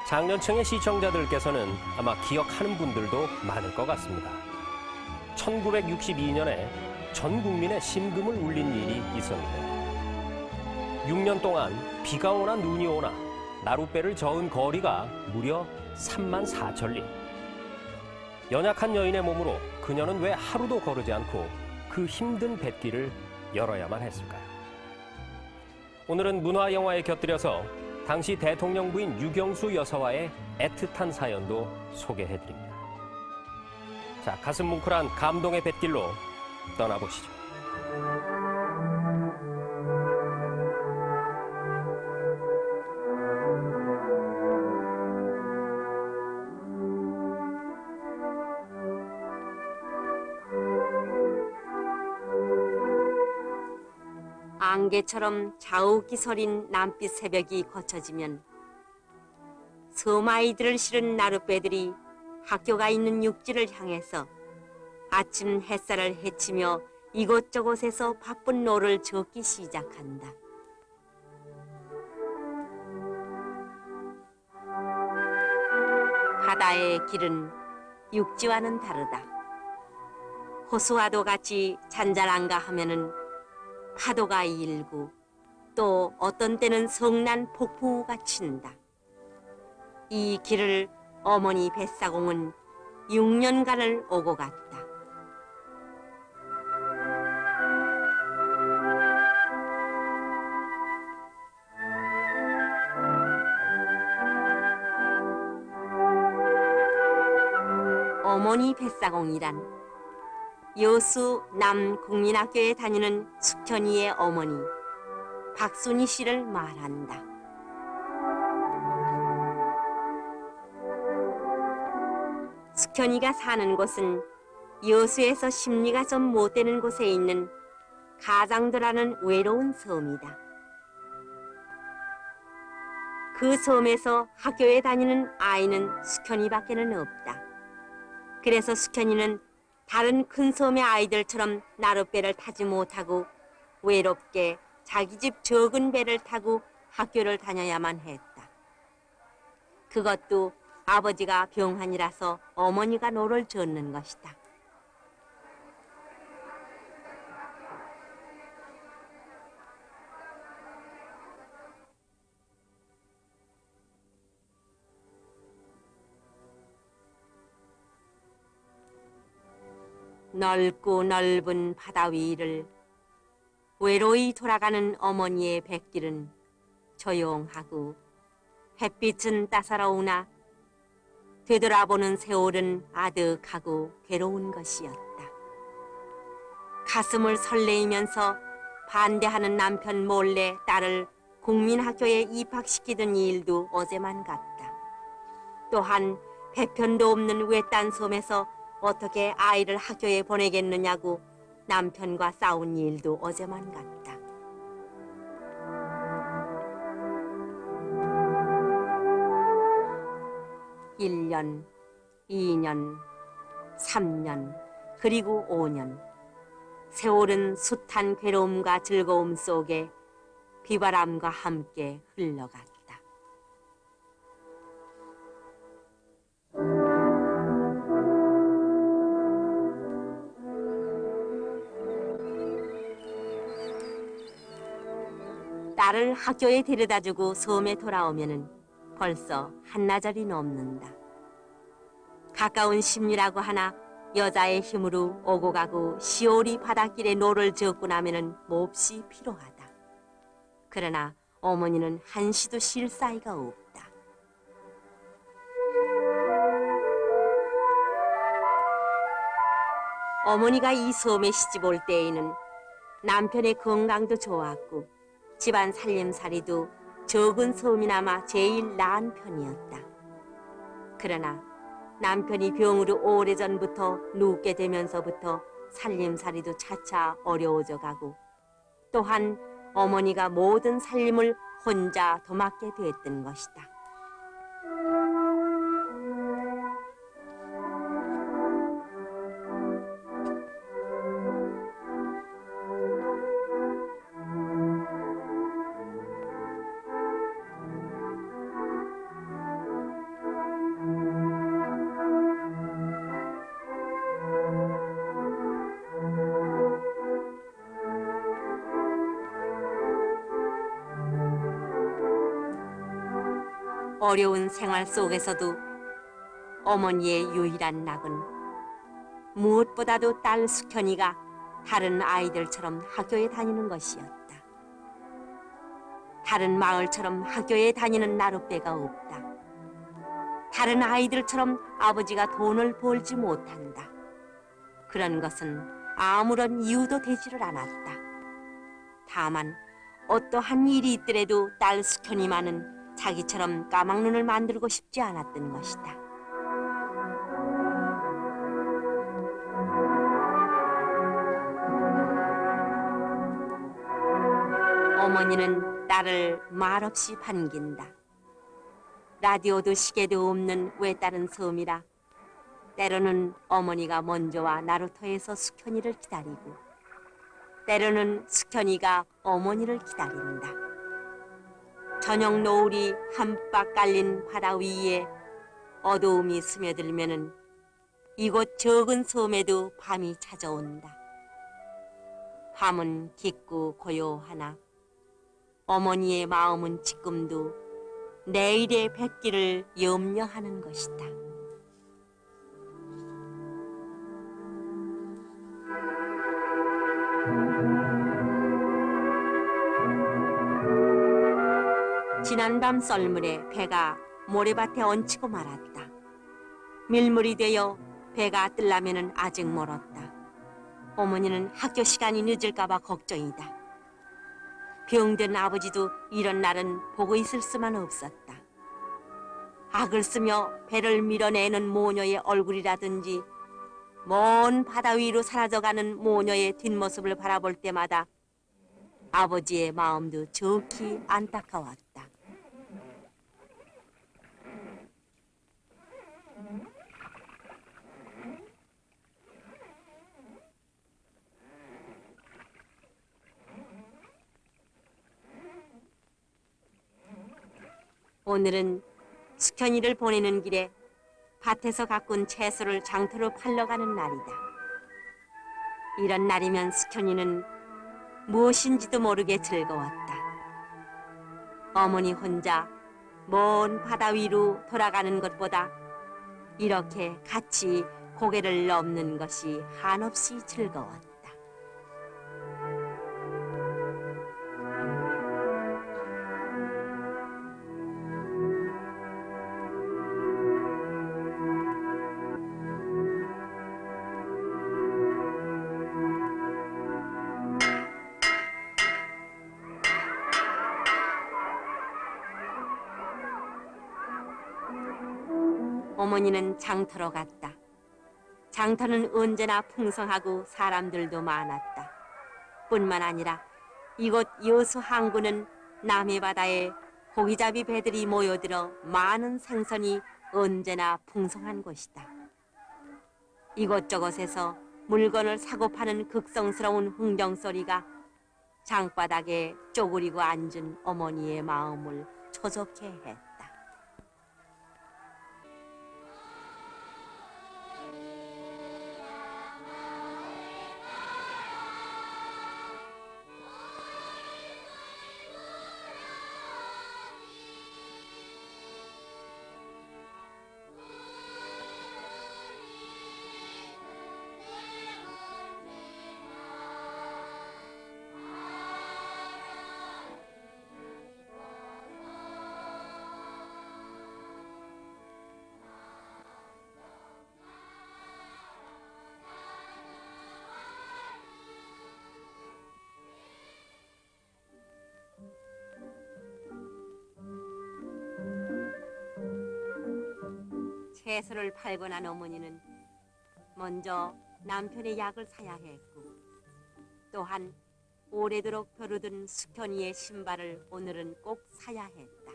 장년층의 시청자들께서는 아마 기억하는 분들도 많을 것 같습니다. 1962년에 전 국민의 심금을 울린 일이 있었는데요. 6년 동안 비가 오나 눈이 오나 나룻배를 저은 거리가 무려 3만 4천 리. 연약한 여인의 몸으로 그녀는 왜 하루도 거르지 않고 그 힘든 뱃길을 열어야만 했을까요? 오늘은 문화영화에 곁들여서 당시 대통령 부인 유경수 여사와의 애틋한 사연도 소개해드립니다. 자, 가슴 뭉클한 감동의 뱃길로 떠나보시죠. 안개처럼 자욱이 서린 남빛 새벽이 거쳐지면 섬 아이들을 실은 나룻배들이 학교가 있는 육지를 향해서 아침 햇살을 헤치며 이곳저곳에서 바쁜 노를 젓기 시작한다. 바다의 길은 육지와는 다르다. 호수와도 같이 잔잔한가 하면은 파도가 일고 또 어떤 때는 성난 폭풍우가 친다. 이 길을 어머니 뱃사공은 6년간을 오고 갔다. 어머니 뱃사공이란 여수 남국민학교에 다니는 숙현이의 어머니 박순희 씨를 말한다. 숙현이가 사는 곳은 여수에서 심리가 좀 못되는 곳에 있는 가장도라는 외로운 섬이다. 그 섬에서 학교에 다니는 아이는 숙현이밖에는 없다. 그래서 숙현이는 다른 큰 섬의 아이들처럼 나룻배를 타지 못하고 외롭게 자기 집 적은 배를 타고 학교를 다녀야만 했다. 그것도 아버지가 병환이라서 어머니가 노를 젓는 것이다. 넓고 넓은 바다 위를 외로이 돌아가는 어머니의 뱃길은 조용하고 햇빛은 따사로우나 되돌아보는 세월은 아득하고 괴로운 것이었다. 가슴을 설레이면서 반대하는 남편 몰래 딸을 국민학교에 입학시키던 일도 어제만 같다. 또한 배편도 없는 외딴 섬에서 어떻게 아이를 학교에 보내겠느냐고 남편과 싸운 일도 어제만 같다. 일 년, 2년, 3년, 그리고 5년. 세월은 숱한 괴로움과 즐거움 속에 비바람과 함께 흘러갔다. 딸을 학교에 데려다주고 섬에 돌아오면은 벌써 한나절이 넘는다. 가까운 심리라고 하나 여자의 힘으로 오고 가고 시오리 바닷길에 노를 젓고 나면은 몹시 피로하다. 그러나 어머니는 한시도 쉴 사이가 없다. 어머니가 이 섬에 시집 올 때에는 남편의 건강도 좋았고 집안 살림살이도 적은 섬이나마 제일 나은 편이었다. 그러나 남편이 병으로 오래전부터 눕게 되면서부터 살림살이도 차차 어려워져 가고 또한 어머니가 모든 살림을 혼자 도맡게 됐던 것이다. 어려운 생활 속에서도 어머니의 유일한 낙은 무엇보다도 딸 숙현이가 다른 아이들처럼 학교에 다니는 것이었다. 다른 마을처럼 학교에 다니는 나룻배가 없다. 다른 아이들처럼 아버지가 돈을 벌지 못한다. 그런 것은 아무런 이유도 되지를 않았다. 다만 어떠한 일이 있더라도 딸 숙현이만은 자기처럼 까막눈을 만들고 싶지 않았던 것이다. 어머니는 딸을 말없이 반긴다. 라디오도 시계도 없는 외딴은 섬이라 때로는 어머니가 먼저 와 나루터에서 숙현이를 기다리고 때로는 숙현이가 어머니를 기다린다. 저녁 노을이 한박 깔린 바다 위에 어두움이 스며들면은 이곳 적은 섬에도 밤이 찾아온다. 밤은 깊고 고요하나 어머니의 마음은 지금도 내일의 뵙기를 염려하는 것이다. 지난밤 썰물에 배가 모래밭에 얹히고 말았다. 밀물이 되어 배가 뜰라면은 아직 멀었다. 어머니는 학교 시간이 늦을까봐 걱정이다. 병든 아버지도 이런 날은 보고 있을 수만 없었다. 악을 쓰며 배를 밀어내는 모녀의 얼굴이라든지 먼 바다 위로 사라져가는 모녀의 뒷모습을 바라볼 때마다 아버지의 마음도 좋기 안타까웠다. 오늘은 숙현이를 보내는 길에 밭에서 가꾼 채소를 장터로 팔러 가는 날이다. 이런 날이면 숙현이는 무엇인지도 모르게 즐거웠다. 어머니 혼자 먼 바다 위로 돌아가는 것보다 이렇게 같이 고개를 넘는 것이 한없이 즐거웠다. 어머니는 장터로 갔다. 장터는 언제나 풍성하고 사람들도 많았다. 뿐만 아니라 이곳 여수 항구는 남해 바다에 고기잡이 배들이 모여들어 많은 생선이 언제나 풍성한 곳이다. 이곳저곳에서 물건을 사고 파는 극성스러운 흥정소리가 장바닥에 쪼그리고 앉은 어머니의 마음을 초조케 했다. 채소를 팔고 난 어머니는 먼저 남편의 약을 사야 했고 또한 오래도록 벼르던 숙현이의 신발을 오늘은 꼭 사야 했다.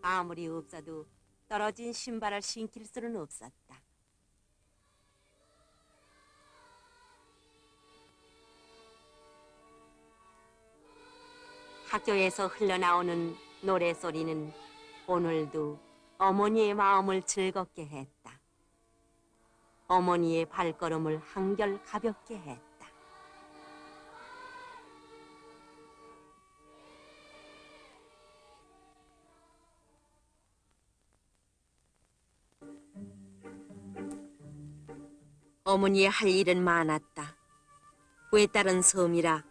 아무리 없어도 떨어진 신발을 신길 수는 없었다. 학교에서 흘러나오는 노래소리는 오늘도 어머니의 마음을 즐겁게 했다. 어머니의 발걸음을 한결 가볍게 했다. 어머니의 할 일은 많았다. 외딸은 섬이라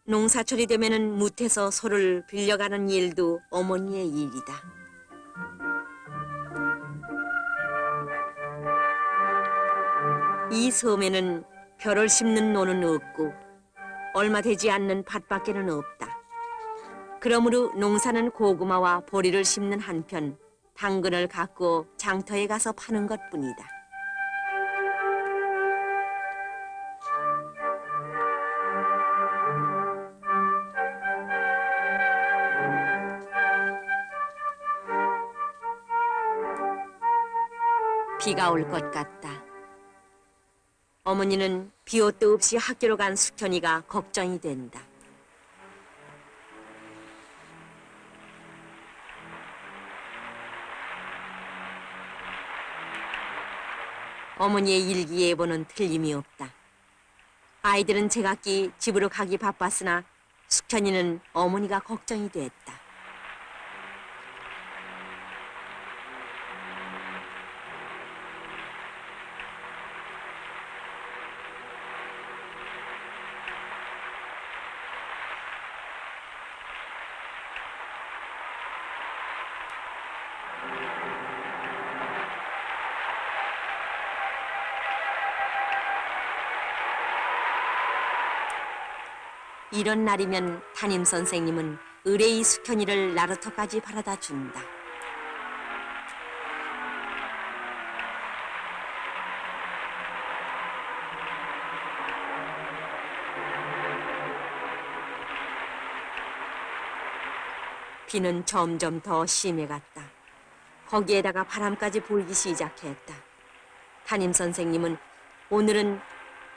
농사철이 되면은 뭇에서 소를 빌려가는 일도 어머니의 일이다. 이 섬에는 벼를 심는 노는 없고 얼마 되지 않는 밭밖에는 없다. 그러므로 농사는 고구마와 보리를 심는 한편 당근을 갖고 장터에 가서 파는 것뿐이다. 비가 올 것 같다. 어머니는 비옷도 없이 학교로 간 숙현이가 걱정이 된다. 어머니의 일기예보는 틀림이 없다. 아이들은 제각기 집으로 가기 바빴으나 숙현이는 어머니가 걱정이 됐다. 이런 날이면 담임 선생님은 의뢰의 숙현이를 나루터까지 바라다 준다. 비는 점점 더 심해갔다. 거기에다가 바람까지 불기 시작했다. 담임 선생님은 오늘은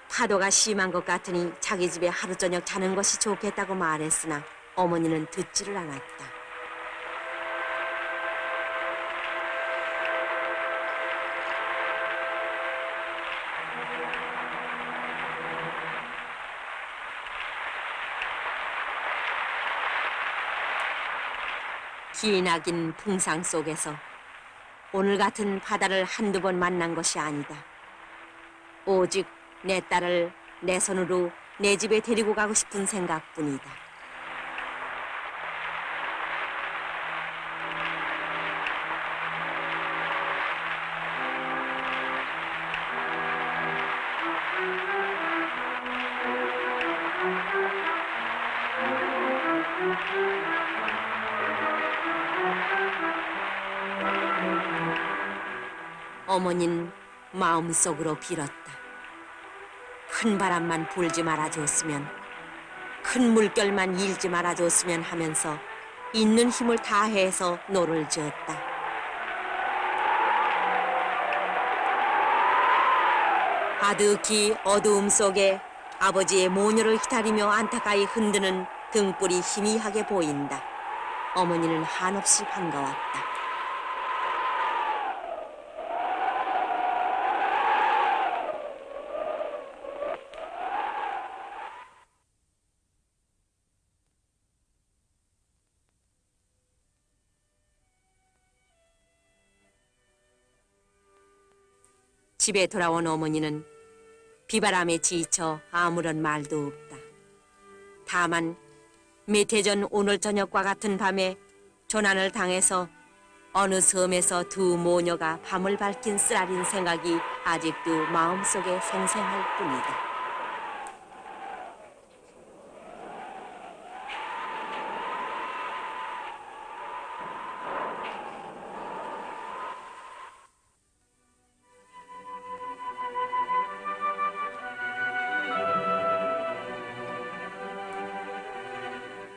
파도가 심한 것 같으니 자기 집에 하루 저녁 자는 것이 좋겠다고 말했으나 어머니는 듣지를 않았다. 기나긴 풍상 속에서 오늘 같은 바다를 한두 번 만난 것이 아니다. 오직 내 딸을 내 손으로 내 집에 데리고 가고 싶은 생각뿐이다. 어머니는 마음속으로 빌었다. 큰 바람만 불지 말아줬으면, 큰 물결만 일지 말아줬으면 하면서 있는 힘을 다해서 노를 지었다. 아득히 어두움 속에 아버지의 모녀를 기다리며 안타까이 흔드는 등불이 희미하게 보인다. 어머니는 한없이 반가웠다. 집에 돌아온 어머니는 비바람에 지쳐 아무런 말도 없다. 다만 몇 해 전 오늘 저녁과 같은 밤에 조난을 당해서 어느 섬에서 두 모녀가 밤을 밝힌 쓰라린 생각이 아직도 마음속에 생생할 뿐이다.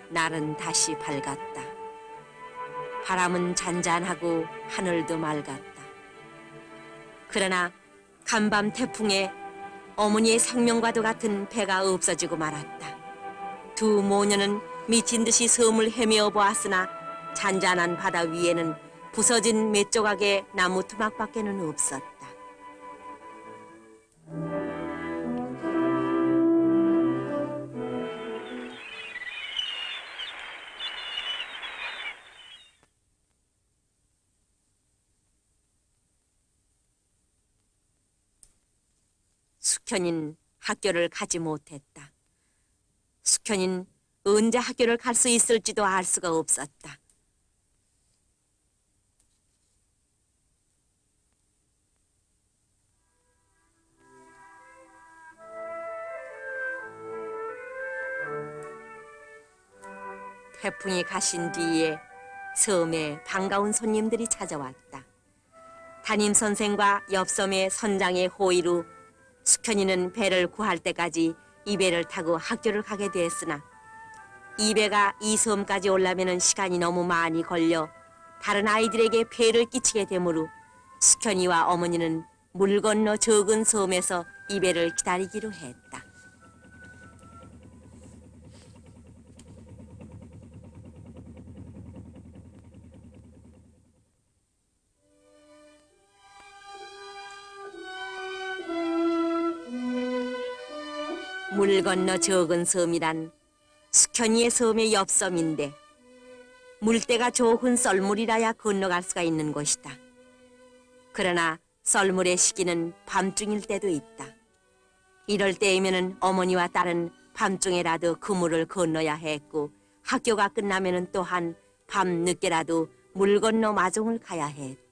날은 다시 밝았다. 바람은 잔잔하고 하늘도 맑았다. 그러나 간밤 태풍에 어머니의 생명과도 같은 배가 없어지고 말았다. 두 모녀는 미친 듯이 섬을 헤매어 보았으나 잔잔한 바다 위에는 부서진 몇 조각의 나무 토막밖에는 없었다. 숙현인 학교를 가지 못했다. 숙현인 언제 학교를 갈 수 있을지도 알 수가 없었다. 태풍이 가신 뒤에 섬에 반가운 손님들이 찾아왔다. 담임 선생과 옆 섬의 선장의 호의로 숙현이는 배를 구할 때까지 이 배를 타고 학교를 가게 됐으나 이 배가 이 섬까지 오려면 시간이 너무 많이 걸려 다른 아이들에게 폐를 끼치게 되므로 숙현이와 어머니는 물 건너 적은 섬에서 이 배를 기다리기로 했다. 물 건너 적은 섬이란 숙현이의 섬의 옆섬인데 물때가 좋은 썰물이라야 건너갈 수가 있는 곳이다. 그러나 썰물의 시기는 밤중일 때도 있다. 이럴 때이면 어머니와 딸은 밤중에라도 그 물을 건너야 했고 학교가 끝나면 또한 밤 늦게라도 물 건너 마종을 가야 했다.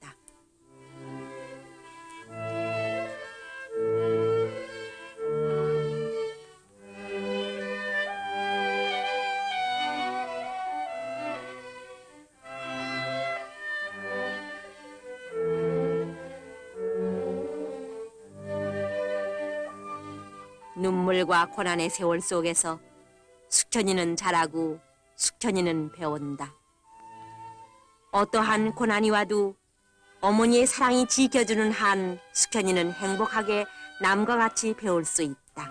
눈물과 고난의 세월 속에서 숙현이는 자라고 숙현이는 배운다. 어떠한 고난이 와도 어머니의 사랑이 지켜주는 한 숙현이는 행복하게 남과 같이 배울 수 있다.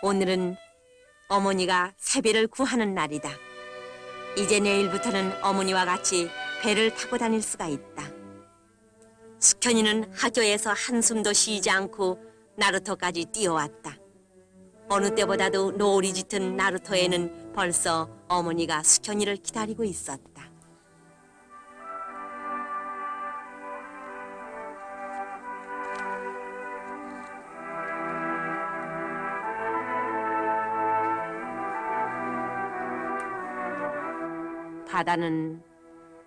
오늘은 어머니가 새배를 구하는 날이다. 이제 내일부터는 어머니와 같이 배를 타고 다닐 수가 있다. 숙현이는 학교에서 한숨도 쉬지 않고 나루터까지 뛰어왔다. 어느 때보다도 노을이 짙은 나루터에는 벌써 어머니가 숙현이를 기다리고 있었다. 바다는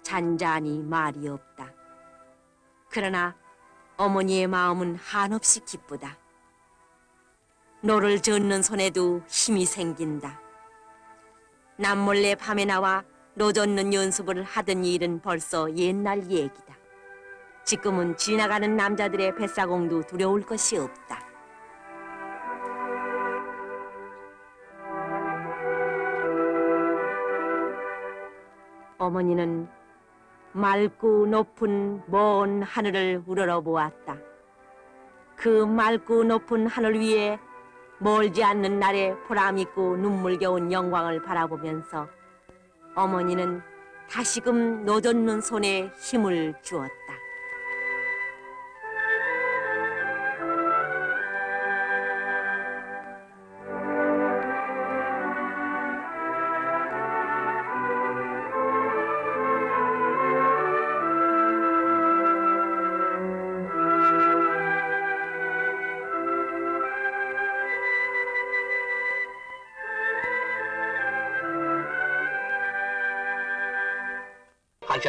잔잔히 말이 없다. 그러나 어머니의 마음은 한없이 기쁘다. 노를 젓는 손에도 힘이 생긴다. 남몰래 밤에 나와 노 젓는 연습을 하던 일은 벌써 옛날 얘기다. 지금은 지나가는 남자들의 뱃사공도 두려울 것이 없다. 어머니는 맑고 높은 먼 하늘을 우러러보았다. 그 맑고 높은 하늘 위에 멀지 않는 날의 보람있고 눈물겨운 영광을 바라보면서 어머니는 다시금 노젓는 손에 힘을 주었다.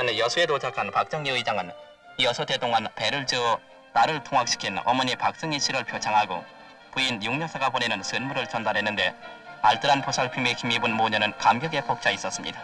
한편 여수에 도착한 박정리 의장은 여수대 동안 배를 저어 딸을 통학시킨 어머니 박승희 씨를 표창하고 부인 육여사가 보내는 선물을 전달했는데 알뜰한 보살핌에 힘입은 모녀는 감격에 벅차 있었습니다.